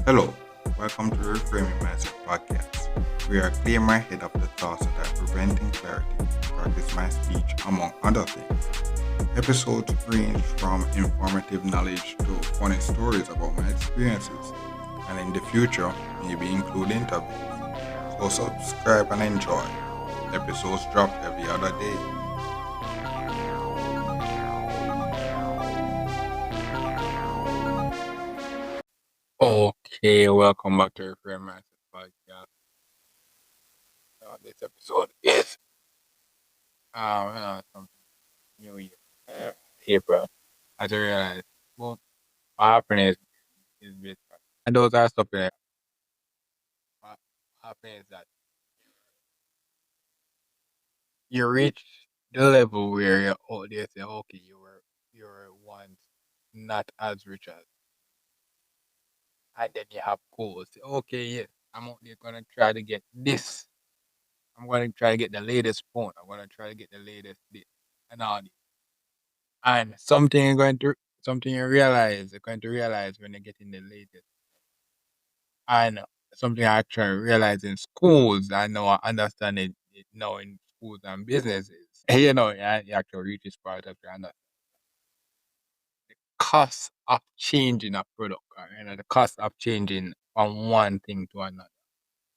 Hello, welcome to Reframing Mindset Podcast. We are clear my head of the thoughts that are preventing clarity, practice my speech, among other things. Episodes range from informative knowledge to funny stories about my experiences, and in the future, maybe include interviews. So subscribe and enjoy. Episodes drop every other day. Okay, welcome back to Reframing Mindset Podcast. This episode is something new year. April. I just realized, well, what happened is this. And those are stuff that what happened is that you reach the level where you're out there say, okay, you were once not as rich as, and then you have goals. Say, okay, yes, I'm out there gonna try to get this. I'm gonna try to get the latest phone. I'm gonna try to get the latest this and all this. And something you're going to realize when you're getting the latest. And something I actually realized in schools, I know I understand it now in schools and businesses. You actually reach this part of your cost of changing a product, or, the cost of changing from one thing to another.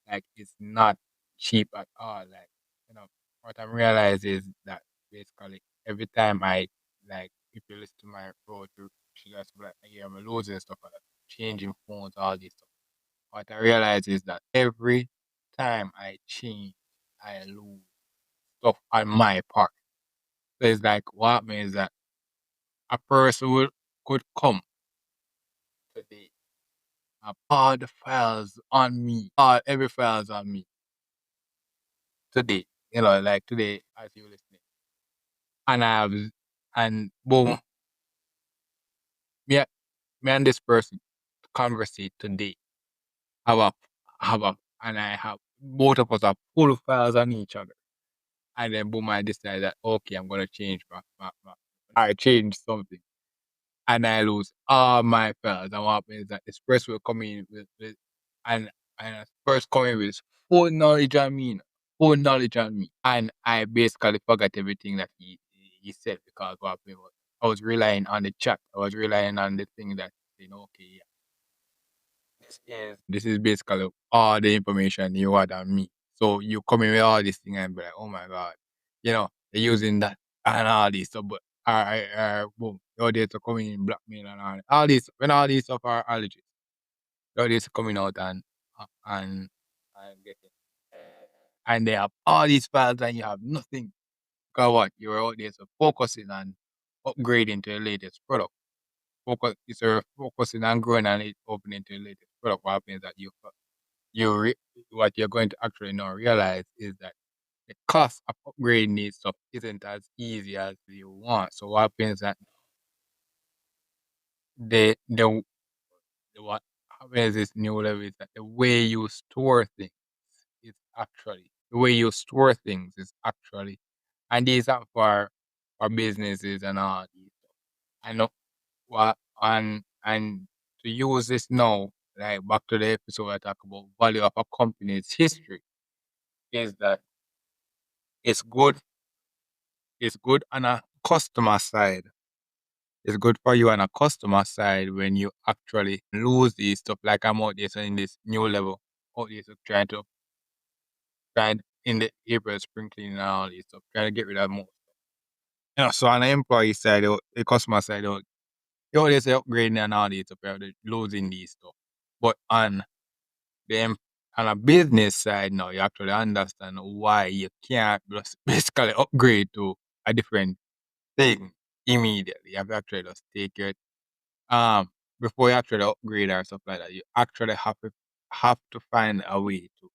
Like it's not cheap at all. Like, what I'm realizing is that basically every time if you listen to my road to sugar stuff like I hear I'm losing stuff like that, changing phones, all this stuff. What I realize is that every time I change, I lose stuff on my part. So it's like what means that a person could come today, have all the files on me, all every files on me today. Like today as you listening, and I have and boom, me, me and this person conversate today. Have a have a and I have both of us have full files on each other. And then boom, I decide that okay, I'm gonna change I change something. And I lose all my files. And what happens is that this person will come in with and first come in with full knowledge on me, full knowledge on me. And I basically forgot everything that he said because what happened was I was relying on the chat. I was relying on the thing that okay, this is basically all the information you had on me. So you come in with all this thing and be like, oh my god, they're using that and all this stuff, but boom, all this are coming in blackmail and all this when all these stuff are allergies. All this coming out and getting and they have all these files and you have nothing. Because what? You're out there so focusing on upgrading to the latest product. It's a focusing on growing and opening to the latest product. What happens that you re- what you're going to actually now realize is that the cost of upgrading these stuff isn't as easy as you want. So what happens that the what happens is new level is that the way you store things is actually the way you store things is actually and these are for businesses and all these stuff. I know what and to use this now, like back to the episode I talk about value of a company's history is that it's good. It's good on a customer side. It's good for you on a customer side when you actually lose these stuff. Like I'm out there so in this new level, out there so trying in the April spring cleaning and all this stuff, trying to get rid of more. So on the employee side, the customer side, you always say upgrading and all this stuff, you're losing these stuff. But the em- on a business side now, you actually understand why you can't just basically upgrade to a different thing immediately. You have to actually just take it before you actually upgrade or stuff like that. You actually have to find a way to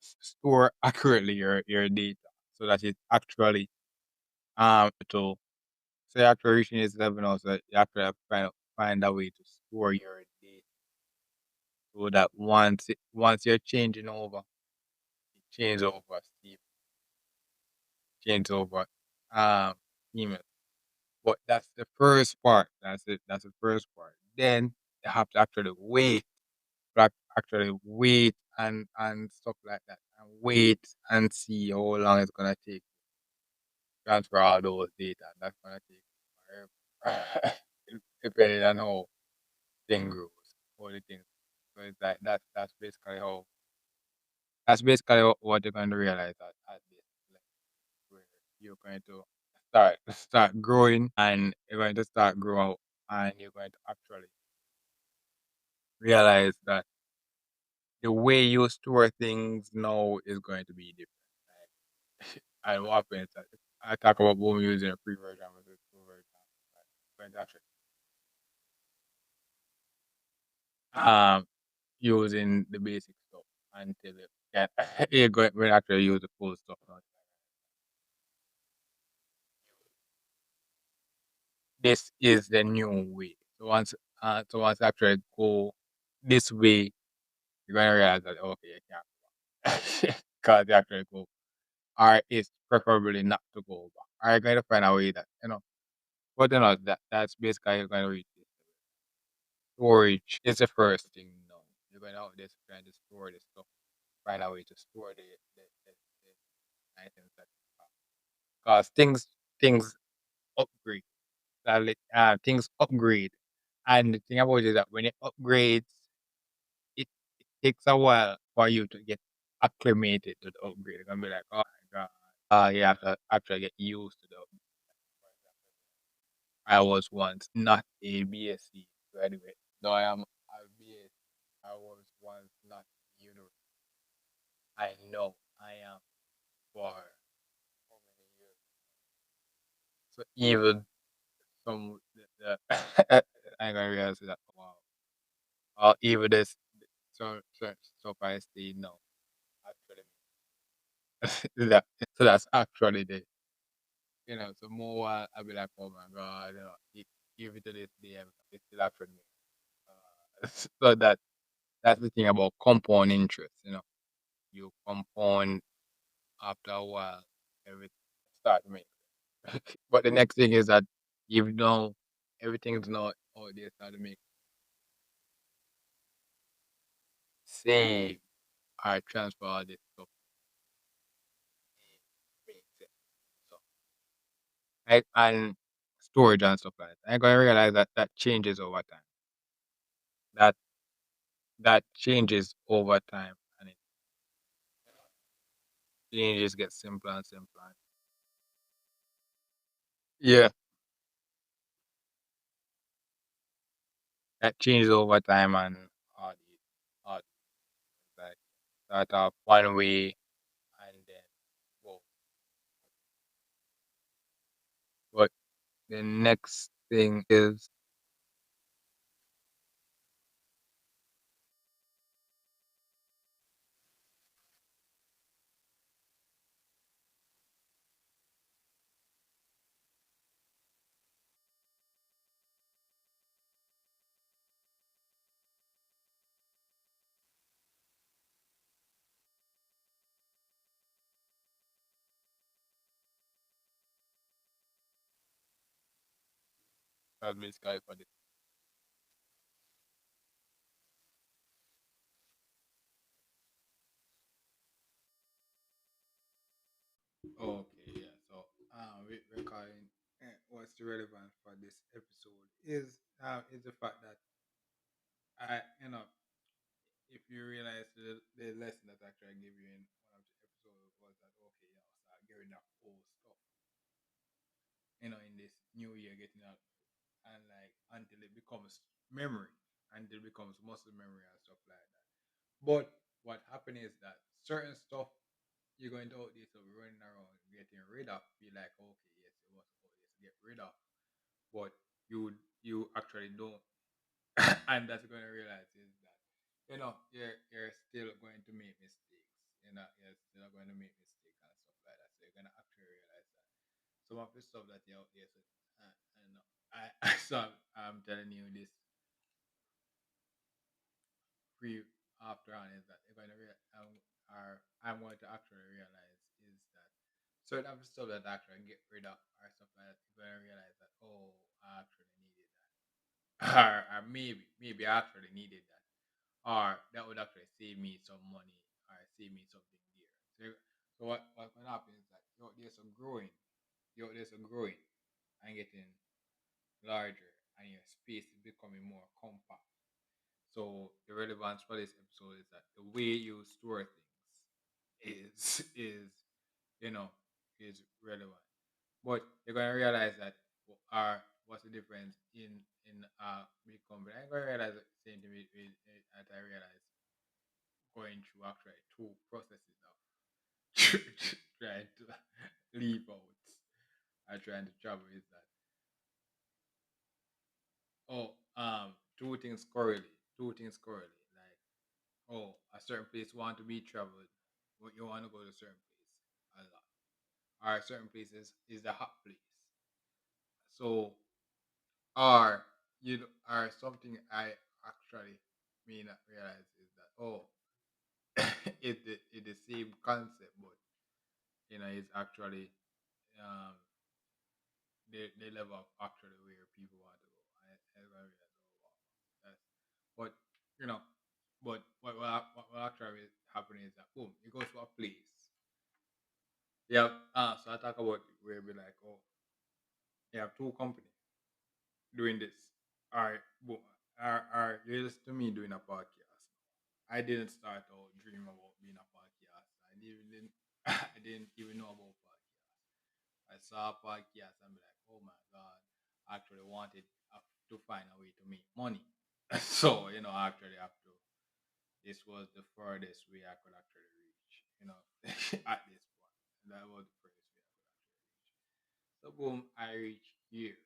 store accurately your data so that it actually to say after reaching this level now, so you actually have to find a way to store your data so that once you're changing over, it change over Steve, change over email. But that's the first part. That's it. That's the first part. Then They have to actually wait, actually wait and stuff like that, and wait and see how long it's gonna take to transfer all those data. That's gonna take forever, depending on how thing grows, all the things. So it's like that's basically what you're going to realize at this, like, where you're going to start growing, and you're going to start growing, and you're going to actually realize that the way you store things now is going to be different. Like, and what happens? I talk about when we're using a free version versus full version. Like, going to actually using the basic stuff until it get you're going we actually use the full stuff now. This is the new way. So once actually go this way, you're gonna realize that okay, you can't because you actually go, or it's preferably not to go back. Are you going to find a way that but that's basically you're going to reach this. Storage is the first thing. You're going out there trying to store this stuff, find a way to store the items that because things upgrade. Things upgrade, and the thing about it is that when it upgrades, it takes a while for you to get acclimated to the upgrade. You're gonna be like, oh my god. You have to actually get used to the upgrade. I was once not a BSc graduate. Though I am a BSc, I was once not a university. I know I am for how many years. So even some I'm gonna realize that wow. Even this so so far I stay no actually that so that's actually the so more while I'll be like, oh my god, even to this day it's still actually me. So that's the thing about compound interest, you compound after a while, everything start to make sense. But the next thing is that even though everything's not out there start to make save or transfer all this stuff make sense. So and storage and stuff like that. I'm gonna realize that that changes over time. That that changes over time, and it changes get simpler and simpler. Yeah, that changes over time, and all these, like start off one way and then go. But the next thing is basically for this. Okay, yeah. So, we're calling what's the relevance for this episode is the fact that I, if you realize the lesson that actually I gave you in one of the episodes was that okay, start getting that old stuff, in this new year, getting out and like until it becomes memory, until it becomes muscle memory and stuff like that. But what happened is that certain stuff you're going to out there, so we're running around getting rid of, be like, okay, yes, it was about this, get rid of, but you actually don't, and that's going to realize is that you're still going to make mistakes. You're still going to make mistakes and stuff like that. So you're going to actually realize that some of the stuff that you're out there, so I know so I'm telling you this pre after on is that you're going to or I'm going to actually realize is that certain of the stuff that I actually get rid of or stuff like that, you're going to realize that oh, I actually needed that. or maybe I actually needed that, or that would actually save me some money or save me something there. So what can happen is that there's a growing and getting larger, and your space is becoming more compact. So the relevance for this episode is that the way you store things is you know is relevant. But you're gonna realize that what's the difference in big company. I'm gonna realize the same thing as I realized going through actually two processes of trying to leave out and trying to travel is that oh two things correlate like oh a certain place want to be traveled but you want to go to a certain place a lot or certain places is the hot place so or or something I actually may not realize is that oh it's the same concept but it's actually um the level of actually where people want to go. I realize oh wow that's but you know but what actually is happening is that boom you go to a place yeah so I talk about where we like oh you have two companies doing this. All right, boom. You listen to me doing a podcast. I didn't start out dreaming about being a podcast. I didn't even know about podcast. I saw a podcast and be like, oh my god, I actually wanted to find a way to make money. So actually have to. This was the furthest way I could actually reach. At this point, that was the furthest way I could actually reach. So boom, I reached here.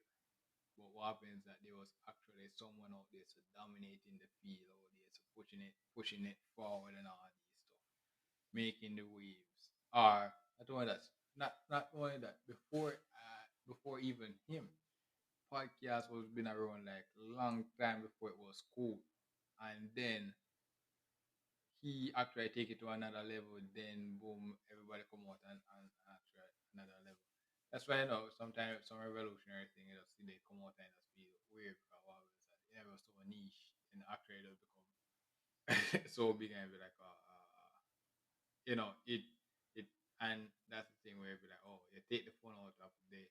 But what happens that there was actually someone out there so dominating the field out there, so pushing it forward and all these stuff, making the waves. Or not only that, not only that. Before even him, podcast was been around like long time before it was cool, and then he actually take it to another level. Then boom, everybody come out and actually another level. That's why sometimes some revolutionary thing see they come out and just be weird because what was that it was so niche and actually it become so big and be like it and that's the thing where it be like oh you take the phone out of the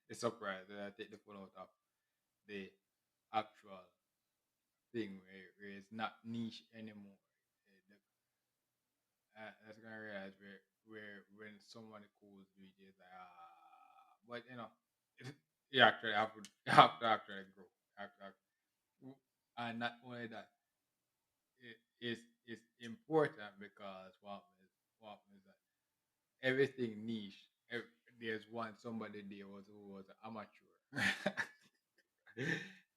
the surprise I take the phone out of the actual thing where it's not niche anymore. That's gonna realize where when someone calls me, it's like but you actually have to have to actually grow. And not only that, it's important because what is that everything niche. There's somebody there who was an amateur.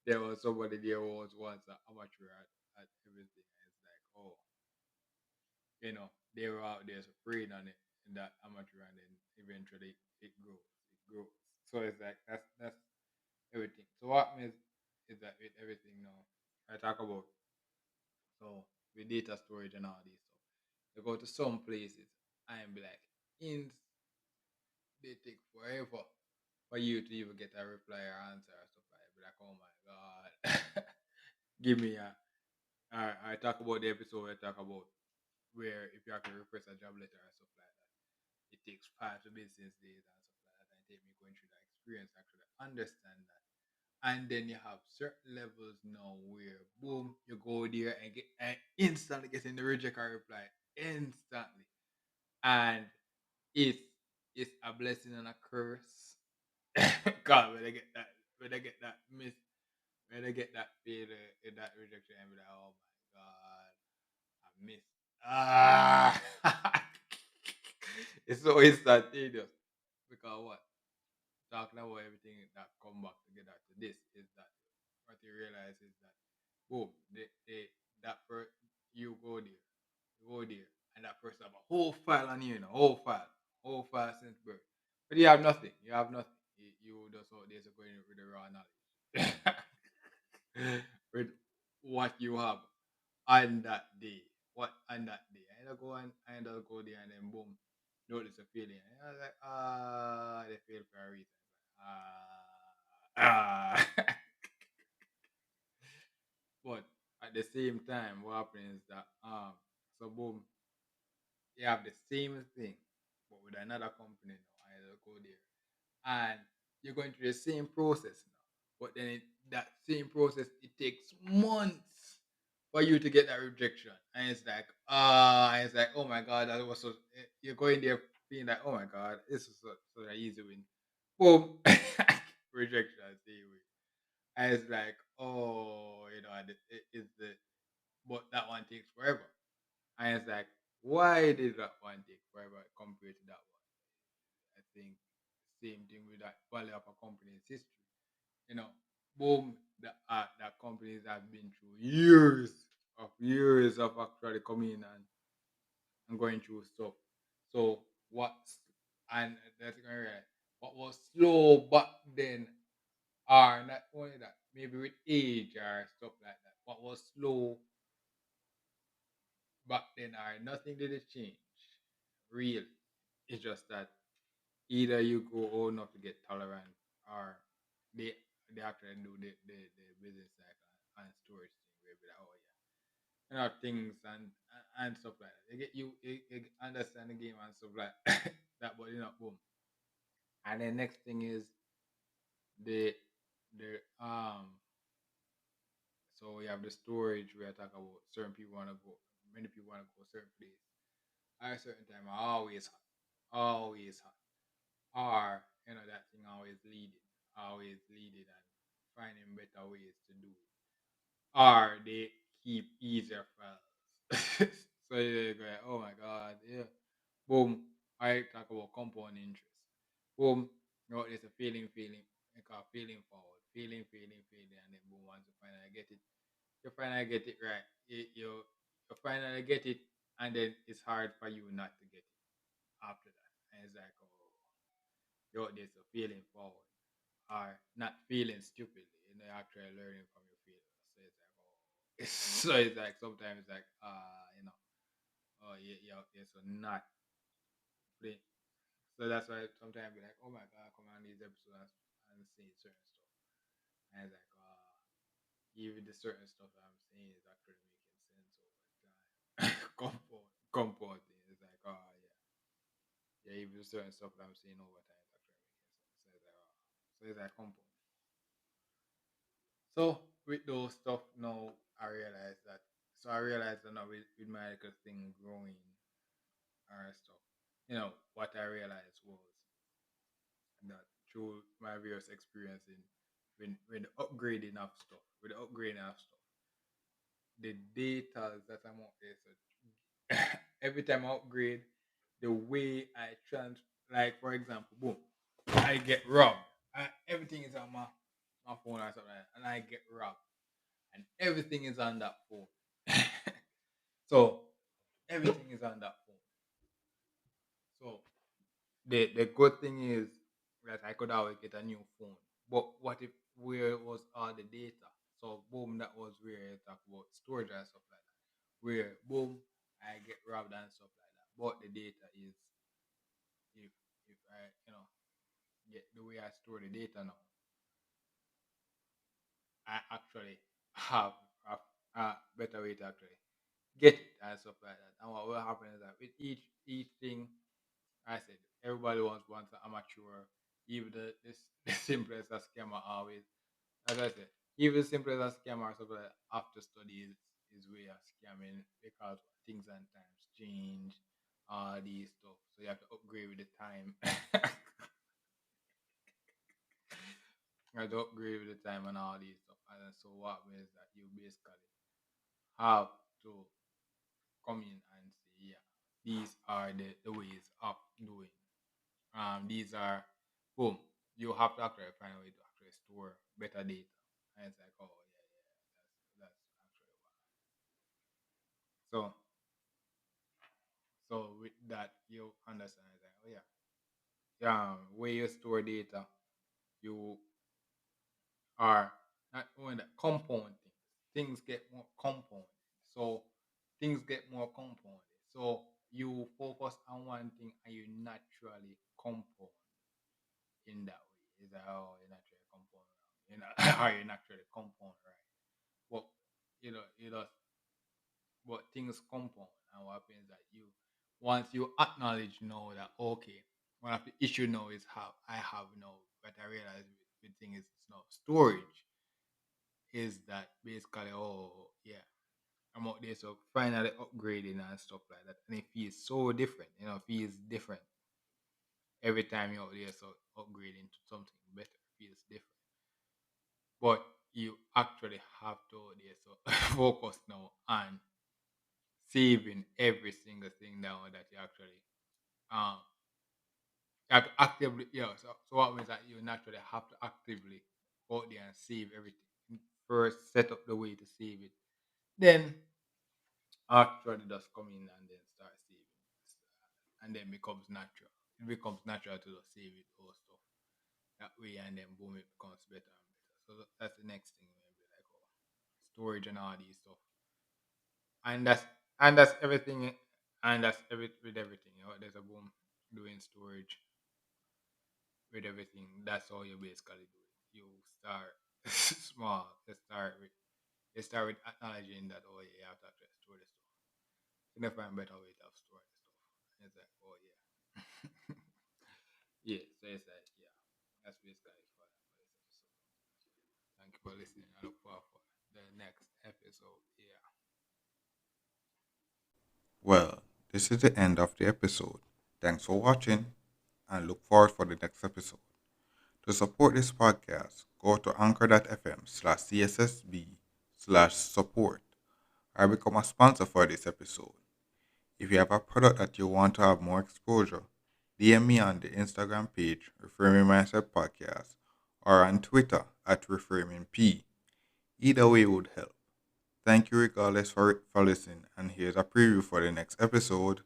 There was somebody there who was once an amateur at everything. And it's like oh they were out there spraying on it in that amateur, and then eventually it grows. It grows. So it's like that's everything. So what means is that with everything now, I talk about so with data storage and all these stuff. You go to some places and be like, in they take forever for you to even get a reply or answer or stuff like that. Be like, oh my god, give me a. I talk about the episode. I talk about where if you have to request a job letter or stuff like that, it takes 5 to business days and stuff like that. And it take me going through that experience to actually understand that. And then you have certain levels now where boom, you go there and get and instantly getting the reject or reply instantly. And it's it's a blessing and a curse. God, when I get that miss when I get that failure that rejection, I'm like, oh my god, I missed. Ah, it's so instantaneous because what talking about everything that come back together to this is that what you realize is that boom, that you go there, and that person have a whole file on you, whole file since birth, but you have nothing. You have nothing. You just out there so going with the raw knowledge. With what you have on that day. What on that day. I just go there and then boom, notice a feeling. And I was like, they failed for a reason. Ah, but at the same time, what happens is that so boom, you have the same thing, but with another company now. I'll go there, and you're going through the same process now. But then that same process, it takes months for you to get that rejection, and it's like oh my god, that was so. You're going there feeling like, oh my god, this is so an easy win. Boom, rejection. I say away. And it's like, oh, it's the but that one takes forever. And it's like, why did that one take forever compared to that one? I think same thing with that value of a company's history. You know, boom, that companies have been through years of actually coming in and going through stuff. So what's and that's going right. What was slow back then are not only that, maybe with age or stuff like that. What was slow back then are nothing did it change. Really. It's just that either you go old enough to get tolerant or they they actually do the business cycle and storage thing where be like, oh yeah. Things and stuff like that. You understand the game and stuff like that, but boom. And the next thing is the the so we have the storage where I talk about certain people wanna go many people wanna go a certain place at a certain time always hot. Always hot. Or that thing always leading and finding better ways to do it. Or they keep easier files. So you go, like, oh my god, yeah. Boom. I talk about compound interest. Boom. There's a feeling, like a feeling forward, feeling, and then boom, once you finally get it right. You finally get it, and then it's hard for you not to get it after that. And it's like, oh, there's a feeling forward or not feeling stupidly, actually learning from your failures. So it's like, oh, so it's like sometimes it's like, oh yeah, yeah, so not play. So that's why sometimes I be like, oh my god, come on these episodes and say certain stuff, and it's like, even the certain stuff that I'm saying is actually making sense over time. Comfort thing. It's like, oh yeah, even the certain stuff that I'm saying over time is actually making sense. So it's like, comfort. So with those stuff now, I realize that. So I realized that now with my little thing growing or stuff, what I realized was that through my various experiencing when the upgrading of stuff, the data that I'm out there. So every time I upgrade, the way I like for example, boom, I get robbed. Everything is on my phone or something, like that, and I get robbed, and everything is on that phone. So everything is on that phone. So the good thing is that I could always get a new phone. But what if where was all the data? So boom, that was where I talk about storage and stuff like that. Where boom, I get robbed and stuff like that. But the data is if I get the way I store the data now, I actually have a better way to actually get it and stuff like that. And what will happen is that with each thing I said, everybody wants an amateur, even the simplest of scammer always. As I said, even the simplest of scammer or something like after study is way of scamming because things and times change, all these stuff. So you have to upgrade with the time. You have to upgrade with the time and all these stuff. And then so what means that you basically have to come in and say, yeah, these are the ways of doing. These are boom. You have to actually find a way to actually store better data. And it's like, oh yeah, that's actually why. So with that you understand it's like, oh yeah. Where you store data, you are not only that compound things get more compounded. So things get more compounded. So you focus on one thing and you naturally compound in that way. Is that how you naturally compound? you know, or you naturally compound, right? But you know, but things compound, and what happens that you once you acknowledge now that okay, one of the issue now is how I have now, but I realize the thing is now storage is that basically oh yeah, I'm out there so finally upgrading and stuff like that, and it feels so different, you know, feels different every time you're out there so upgrading to something better feels different. But you actually have to out there so focus now on saving every single thing down that you actually um you have to actively so what means that you naturally have to actively go out there and save everything. First set up the way to save it. Then actually just come in and then start saving. And then becomes natural. It becomes natural to just save it all stuff that way and then boom it becomes better and better. So that's the next thing maybe like oh, storage and all these stuff. And that's everything and that's with everything. You know, there's a boom doing storage with everything. That's all you basically do. You start small. You start with acknowledging that oh yeah, you have to actually store this stuff. You never find better way to store the stuff. And it's like, oh yeah. Yeah, so it's like yeah. That's basically it for this episode. Thank you for listening. I look forward for the next episode. Yeah. Well, this is the end of the episode. Thanks for watching and look forward for the next episode. To support this podcast, go to anchor.fm/cssb/support or become a sponsor for this episode. If you have a product that you want to have more exposure, DM me on the Instagram page, Reframing Mindset Podcast, or on Twitter at ReframingP. Either way would help. Thank you regardless for listening, and here's a preview for the next episode.